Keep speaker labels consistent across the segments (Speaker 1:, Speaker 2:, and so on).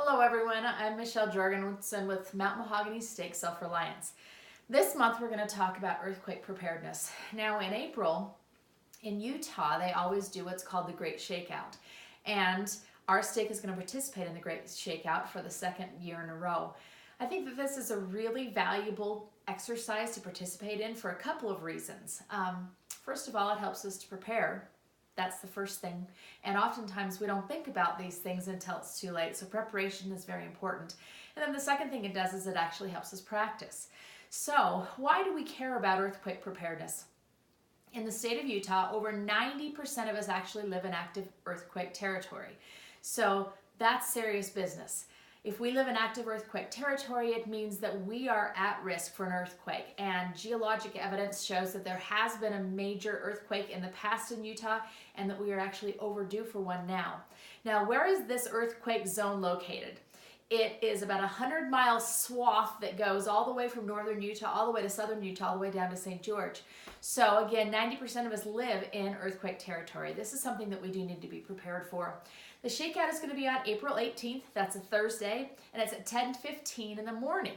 Speaker 1: Hello everyone, I'm Michelle Jorgensen with Mountain Mahogany Steak Self-Reliance. This month we're going to talk about earthquake preparedness. Now in April, in Utah, they always do what's called the Great Shakeout. And our steak is going to participate in the Great Shakeout for the second year in a row. I think that this is a really valuable exercise to participate in for a couple of reasons. First of all, it helps us to prepare. That's the first thing. And oftentimes we don't think about these things until it's too late. So preparation is very important. And then the second thing it does is it actually helps us practice. So why do we care about earthquake preparedness? In the state of Utah, over 90% of us actually live in active earthquake territory. So that's serious business. If we live in active earthquake territory, it means that we are at risk for an earthquake. And geologic evidence shows that there has been a major earthquake in the past in Utah and that we are actually overdue for one now. Now, where is this earthquake zone located? It is about a 100-mile swath that goes all the way from northern Utah, all the way to southern Utah, all the way down to St. George. So again, 90% of us live in earthquake territory. This is something that we do need to be prepared for. The shakeout is going to be on April 18th. That's a Thursday, and it's at 10:15 in the morning.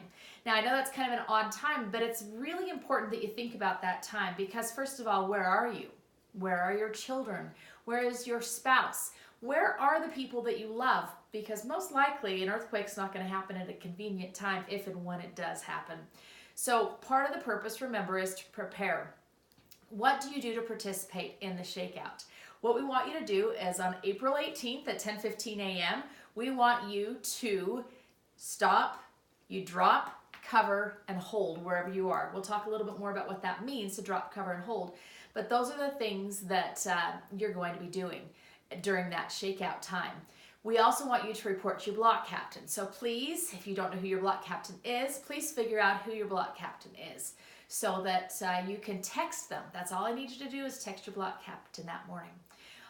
Speaker 1: Now, I know that's kind of an odd time, but it's really important that you think about that time because, first of all, where are you? Where are your children? Where is your spouse? Where are the people that you love? Because most likely an earthquake's not going to happen at a convenient time if and when it does happen. So part of the purpose, remember, is to prepare. What do you do to participate in the shakeout? What we want you to do is on April 18th at 10:15 a.m., we want you to stop, you drop, cover, and hold wherever you are. We'll talk a little bit more about what that means to drop, cover, and hold. But those are the things that you're going to be doing during that shakeout time. We also want you to report to your block captain. So please, if you don't know who your block captain is, please figure out who your block captain is so that you can text them. That's all I need you to do is text your block captain that morning.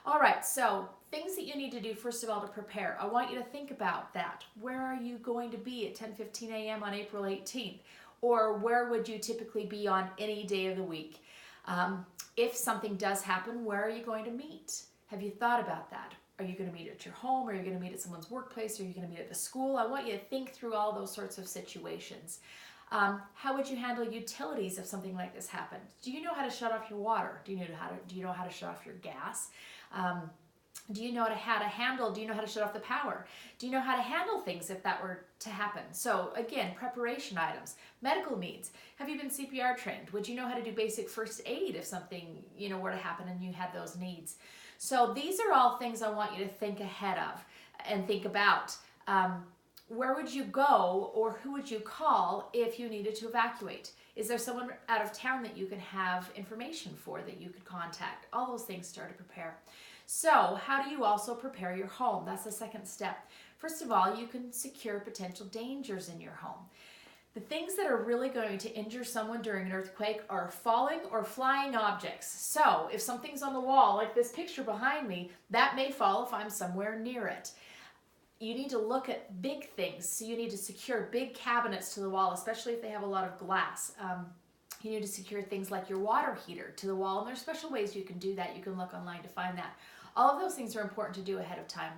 Speaker 1: All right, so things that you need to do, first of all, to prepare. I want you to think about that. Where are you going to be at 10:15 a.m. on April 18th? Or where would you typically be on any day of the week? If something does happen, where are you going to meet? Have you thought about that? Are you going to meet at your home? Are you going to meet at someone's workplace? Are you going to meet at the school? I want you to think through all those sorts of situations. How would you handle utilities if something like this happened? Do you know how to shut off your water? Do you know how to shut off your gas? Do you know how to shut off the power? Do you know how to handle things if that were to happen? So again, preparation items, medical needs. Have you been CPR trained? Would you know how to do basic first aid if something, were to happen and you had those needs? So these are all things I want you to think ahead of and think about. Where would you go or who would you call if you needed to evacuate? Is there someone out of town that you can have information for that you could contact? All those things start to prepare. So how do you also prepare your home? That's the second step. First of all, you can secure potential dangers in your home. The things that are really going to injure someone during an earthquake are falling or flying objects. So if something's on the wall, like this picture behind me, that may fall if I'm somewhere near it. You need to look at big things. So you need to secure big cabinets to the wall, especially if they have a lot of glass. You need to secure things like your water heater to the wall, and there's special ways you can do that. You can look online to find that. All of those things are important to do ahead of time.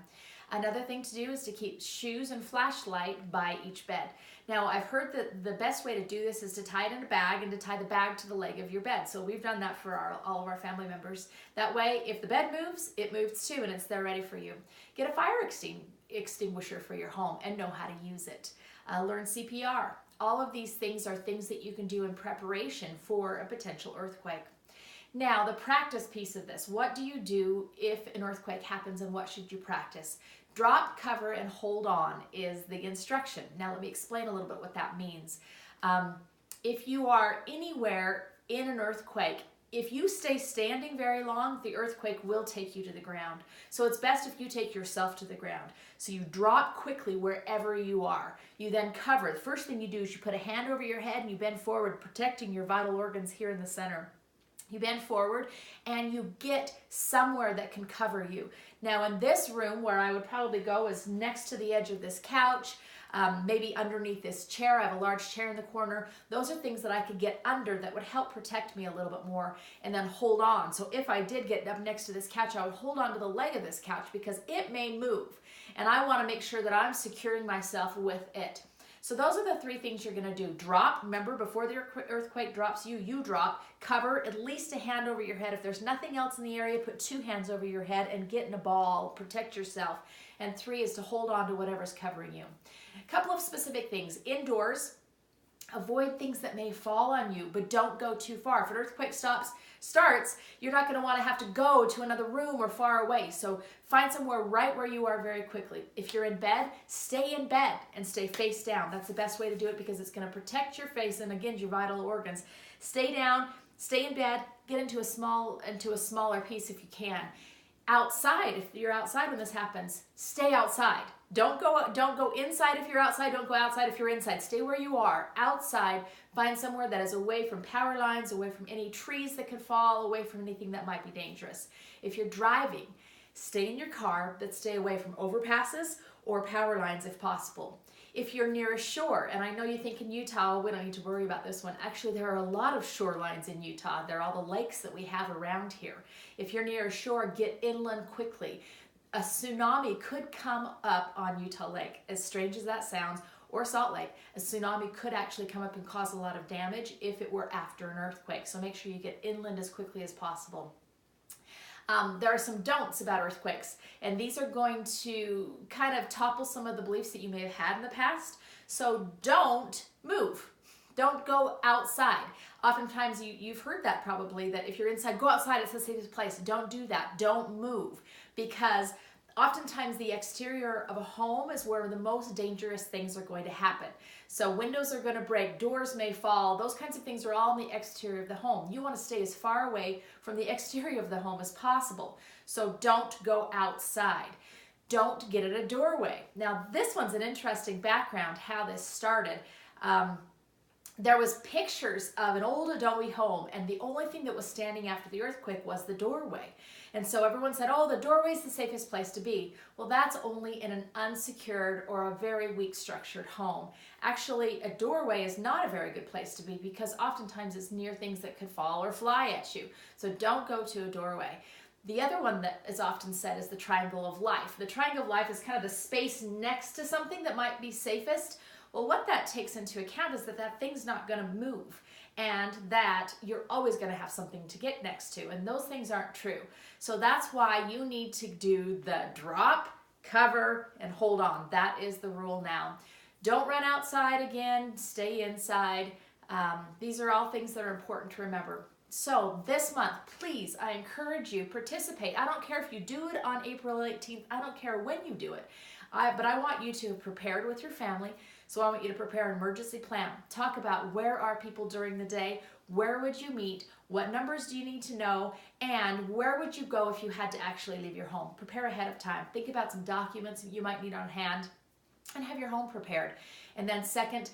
Speaker 1: Another thing to do is to keep shoes and flashlight by each bed. Now, I've heard that the best way to do this is to tie it in a bag and to tie the bag to the leg of your bed. So we've done that for all of our family members. That way, if the bed moves, it moves too, and it's there ready for you. Get a fire extinguisher for your home and know how to use it. Learn CPR. All of these things are things that you can do in preparation for a potential earthquake. Now, the practice piece of this. What do you do if an earthquake happens and what should you practice? Drop, cover, and hold on is the instruction. Now, let me explain a little bit what that means. If you are anywhere in an earthquake, if you stay standing very long, the earthquake will take you to the ground. So it's best if you take yourself to the ground. So you drop quickly wherever you are. You then cover. The first thing you do is you put a hand over your head and you bend forward, protecting your vital organs here in the center. You bend forward and you get somewhere that can cover you. Now in this room, where I would probably go is next to the edge of this couch, maybe underneath this chair. I have a large chair in the corner. Those are things that I could get under that would help protect me a little bit more and then hold on. So if I did get up next to this couch, I would hold on to the leg of this couch because it may move. and I want to make sure that I'm securing myself with it. So those are the three things you're going to do. Drop. Remember, before the earthquake drops you, you drop. Cover at least a hand over your head. If there's nothing else in the area, put 2 hands over your head and get in a ball. Protect yourself. And 3 is to hold on to whatever's covering you. A couple of specific things. Indoors, avoid things that may fall on you, but don't go too far. If an earthquake starts, you're not going to want to have to go to another room or far away. So find somewhere right where you are very quickly. If you're in bed, stay in bed and stay face down. That's the best way to do it because it's going to protect your face and, again, your vital organs. Stay down, stay in bed, get into a smaller piece if you can. Outside, if you're outside when this happens, stay outside. Don't go inside if you're outside. Don't go outside if you're inside. Stay where you are. Outside, find somewhere that is away from power lines, away from any trees that could fall, away from anything that might be dangerous. If you're driving, stay in your car, but stay away from overpasses or power lines if possible. If you're near a shore, and I know you think in Utah, we don't need to worry about this one. Actually, there are a lot of shorelines in Utah. There are all the lakes that we have around here. If you're near a shore, get inland quickly. A tsunami could come up on Utah Lake, as strange as that sounds, or Salt Lake. A tsunami could actually come up and cause a lot of damage if it were after an earthquake. So make sure you get inland as quickly as possible. There are some don'ts about earthquakes, and these are going to kind of topple some of the beliefs that you may have had in the past. So don't move. Don't go outside. Oftentimes you've heard that probably, that if you're inside, go outside, it's the safest place. Don't do that. Don't move, because oftentimes the exterior of a home is where the most dangerous things are going to happen. So windows are going to break, doors may fall, those kinds of things are all in the exterior of the home. You want to stay as far away from the exterior of the home as possible. So don't go outside. Don't get at a doorway. Now this one's an interesting background, how this started. There was pictures of an old adobe home, and the only thing that was standing after the earthquake was the doorway. And so everyone said, oh, the doorway is the safest place to be. Well, that's only in an unsecured or a very weak structured home. Actually, a doorway is not a very good place to be because oftentimes it's near things that could fall or fly at you. So don't go to a doorway. The other one that is often said is the triangle of life. The triangle of life is kind of the space next to something that might be safest. Well, what that takes into account is that that thing's not going to move and that you're always going to have something to get next to, and those things aren't true. So that's why you need to do the drop, cover, and hold on. That is the rule now. Don't run outside again, stay inside. These are all things that are important to remember. So this month, please, I encourage you, participate. I don't care if you do it on April 18th. I don't care when you do it. But I want you to have prepared with your family. So I want you to prepare an emergency plan. Talk about where are people during the day, where would you meet, what numbers do you need to know, and where would you go if you had to actually leave your home. Prepare ahead of time. Think about some documents that you might need on hand and have your home prepared. And then second,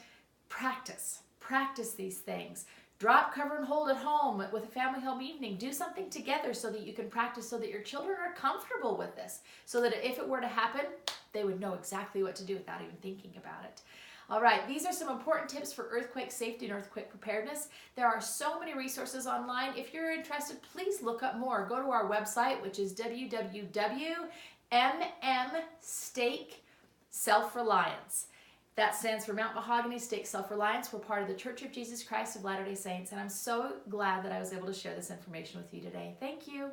Speaker 1: practice. Practice these things. Drop, cover, and hold at home with a family home evening. Do something together so that you can practice, so that your children are comfortable with this, so that if it were to happen, they would know exactly what to do without even thinking about it. All right, these are some important tips for earthquake safety and earthquake preparedness. There are so many resources online. If you're interested, please look up more. Go to our website, which is www.mmstake-self-reliance. That stands for Mount Mahogany Stake Self-Reliance. We're part of the Church of Jesus Christ of Latter-day Saints, and I'm so glad that I was able to share this information with you today. Thank you.